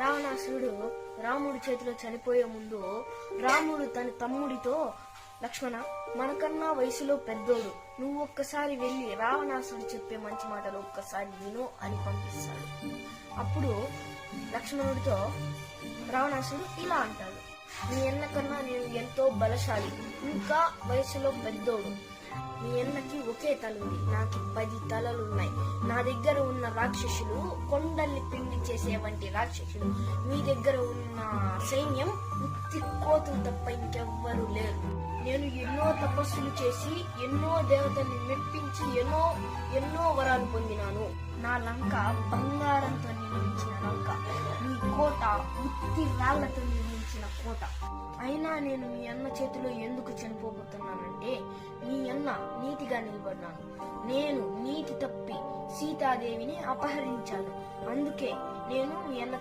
రావణాసురుడు రాముడి చేతిలో చనిపోయే ముందు రాముడు తన తమ్ముడితో, లక్ష్మణ, మనకన్నా వయసులో పెద్దోడు, నువ్వు ఒక్కసారి వెళ్ళి రావణాసురుడు చెప్పే మంచి మాటలు ఒక్కసారి విను అని పంపిస్తాడు. అప్పుడు లక్ష్మణుడితో రావణాసురుడు ఇలా అంటాడు: నీ అన్న కన్నా నేను ఎంతో బలశాలి, ఇంకా వయసులో పెద్దోడు. మీ అన్నకి ఒకే తల ఉంది, నాకు 10 తలలున్నాయి. నా దగ్గర ఉన్న రాక్షసులు కొండల్ని పిండి చేసే వంటి రాక్షసులు. మీ దగ్గర ఉన్న సైన్యం ఉత్తి కోతులు తప్ప ఇంకెవ్వరూ లేరు. నేను ఎన్నో తపస్సులు చేసి ఎన్నో దేవతల్ని మెప్పించి ఎన్నో వరాలు పొందినాను. నా లంక బంగారంతో నిర్మించిన లంక, మీ కోట ఉత్తి రాళ్లతో నిర్మించిన కోట. అయినా నేను మీ అన్న చేతిలో ఎందుకు చనిపోబోతున్నానంటే, మీ అన్న నీతిగా నిలబడినాను. నేను నీతి తప్పి సీతాదేవిని అపహరించాను. అందుకే నేను మీ అన్న